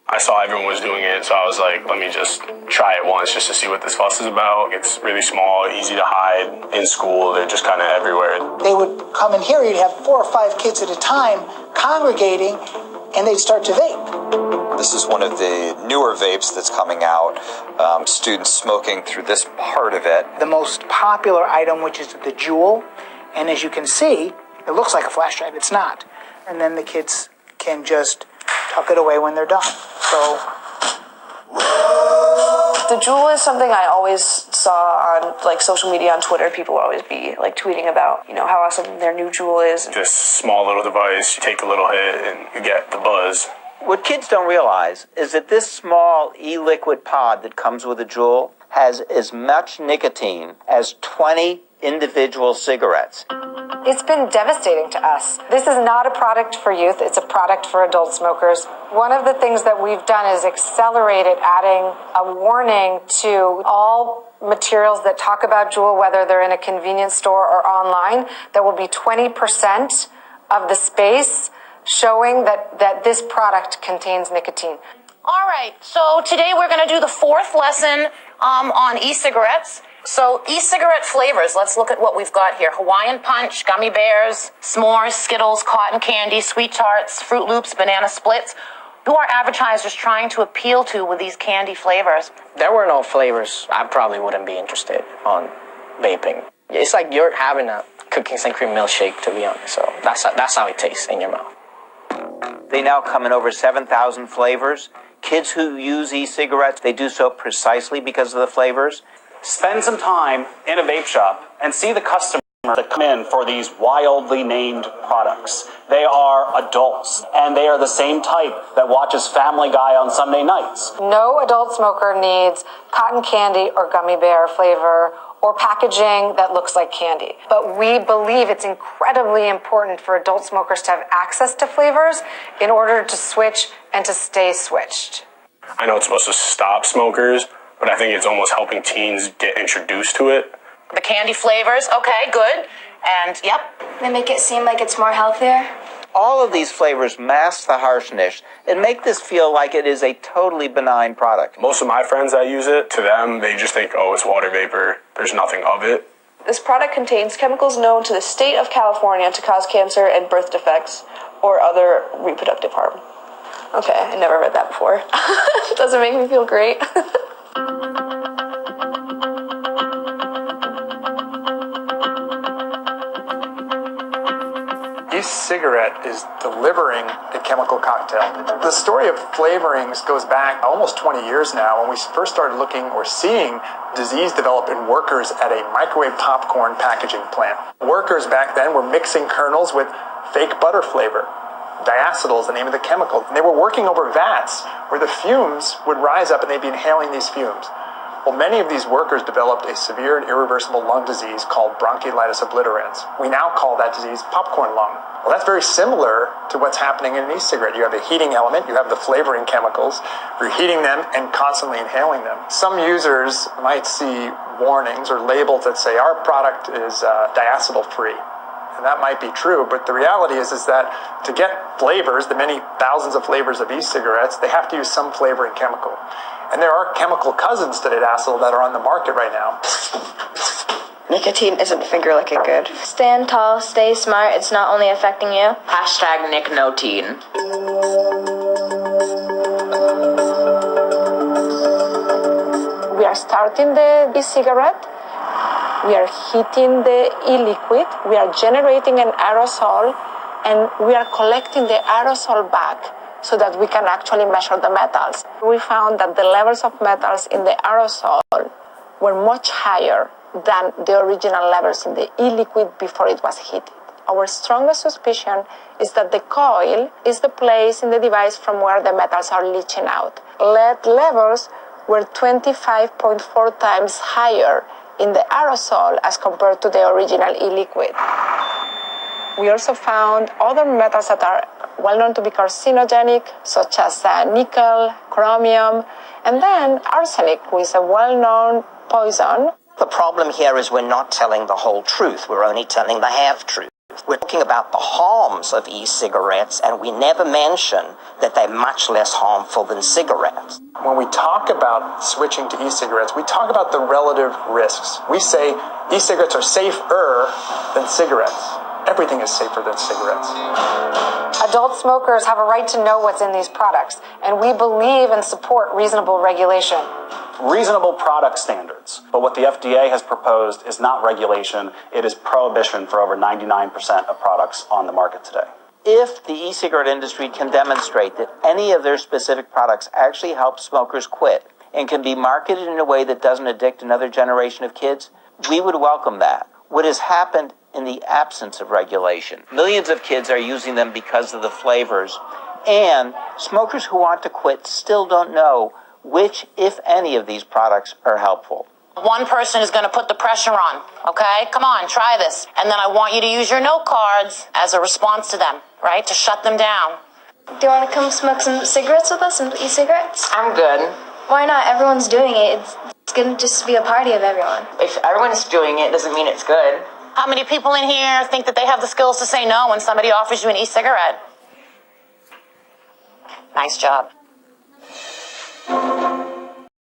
I saw everyone was doing it, so I was like, let me just try it once just to see what this fuss is about. It's really small, easy to hide. In school, they're just kind of everywhere. They would come in here, you'd have 4 or 5 kids at a time congregating, and they'd start to vape. This is one of the newer vapes that's coming out. Students smoking through this part of it. The most popular item, which is the Juul, and as you can see, it looks like a flash drive. It's not. And then the kids can just tuck it away when they're done. So the Juul is something I always saw on like social media, on Twitter. People would always be like tweeting about, how awesome their new Juul is. This small little device, you take a little hit and you get the buzz. What kids don't realize is that this small e-liquid pod that comes with a Juul has as much nicotine as 20 individual cigarettes. It's been devastating to us. This is not a product for youth, it's a product for adult smokers. One of the things that we've done is accelerated adding a warning to all materials that talk about Juul, whether they're in a convenience store or online. There will be 20% of the space showing that this product contains nicotine. All right, so today we're going to do the 4th lesson on e-cigarettes. So e-cigarette flavors, let's look at what we've got here. Hawaiian Punch, Gummy Bears, S'mores, Skittles, Cotton Candy, Sweet Tarts, Fruit Loops, Banana Splits. Who are advertisers trying to appeal to with these candy flavors? There were no flavors. I probably wouldn't be interested on vaping. It's like you're having a cookies and cream milkshake, to be honest. So that's how it tastes in your mouth. They now come in over 7,000 flavors. Kids who use e-cigarettes, they do so precisely because of the flavors. Spend some time in a vape shop and see the customers that come in for these wildly named products. They are adults, and they are the same type that watches Family Guy on Sunday nights. No adult smoker needs cotton candy or gummy bear flavor or packaging that looks like candy. But we believe it's incredibly important for adult smokers to have access to flavors in order to switch and to stay switched. I know it's supposed to stop smokers, but I think it's almost helping teens get introduced to it. The candy flavors, okay, good. And, yep. They make it seem like it's more healthier. All of these flavors mask the harshness and make this feel like it is a totally benign product. Most of my friends that use it, to them, they just think, oh, it's water vapor. There's nothing of it. This product contains chemicals known to the state of California to cause cancer and birth defects or other reproductive harm. Okay, I never read that before. It doesn't make me feel great. E-cigarette is delivering a chemical cocktail. The story of flavorings goes back almost 20 years now when we first started looking or seeing disease develop in workers at a microwave popcorn packaging plant. Workers back then were mixing kernels with fake butter flavor. Diacetyl is the name of the chemical. And they were working over vats where the fumes would rise up and they'd be inhaling these fumes. Well, many of these workers developed a severe and irreversible lung disease called bronchiolitis obliterans. We now call that disease popcorn lung. Well, that's very similar to what's happening in an e-cigarette. You have a heating element, you have the flavoring chemicals, you're heating them and constantly inhaling them. Some users might see warnings or labels that say our product is diacetyl free. And that might be true, but the reality is that to get flavors, the many thousands of flavors of e-cigarettes, they have to use some flavoring chemical. And there are chemical cousins to diacetyl that are on the market right now. Nicotine isn't finger-licking good. Stand tall, stay smart, it's not only affecting you. Hashtag #NickNoTeen. We are starting the e-cigarette. We are heating the e-liquid. We are generating an aerosol, and we are collecting the aerosol back so that we can actually measure the metals. We found that the levels of metals in the aerosol were much higher than the original levels in the e-liquid before it was heated. Our strongest suspicion is that the coil is the place in the device from where the metals are leaching out. Lead levels were 25.4 times higher in the aerosol as compared to the original e-liquid. We also found other metals that are well known to be carcinogenic, such as nickel, chromium, and then arsenic, which is a well-known poison. The problem here is we're not telling the whole truth. We're only telling the half-truth. We're talking about the harms of e-cigarettes, and we never mention that they're much less harmful than cigarettes. When we talk about switching to e-cigarettes, we talk about the relative risks. We say e-cigarettes are safer than cigarettes. Everything is safer than cigarettes. Adult smokers have a right to know what's in these products, and we believe and support reasonable regulation. Reasonable product standards. But what the FDA has proposed is not regulation, it is prohibition for over 99% of products on the market today. If the e-cigarette industry can demonstrate that any of their specific products actually help smokers quit and can be marketed in a way that doesn't addict another generation of kids, we would welcome that. What has happened in the absence of regulation? Millions of kids are using them because of the flavors, and smokers who want to quit still don't know which, if any, of these products are helpful. One person is going to put the pressure on, okay? Come on, try this. And then I want you to use your note cards as a response to them, right? To shut them down. Do you want to come smoke some cigarettes with us, some e-cigarettes? I'm good. Why not? Everyone's doing it. It's going to just be a party of everyone. If everyone's doing it, doesn't mean it's good. How many people in here think that they have the skills to say no when somebody offers you an e-cigarette? Nice job.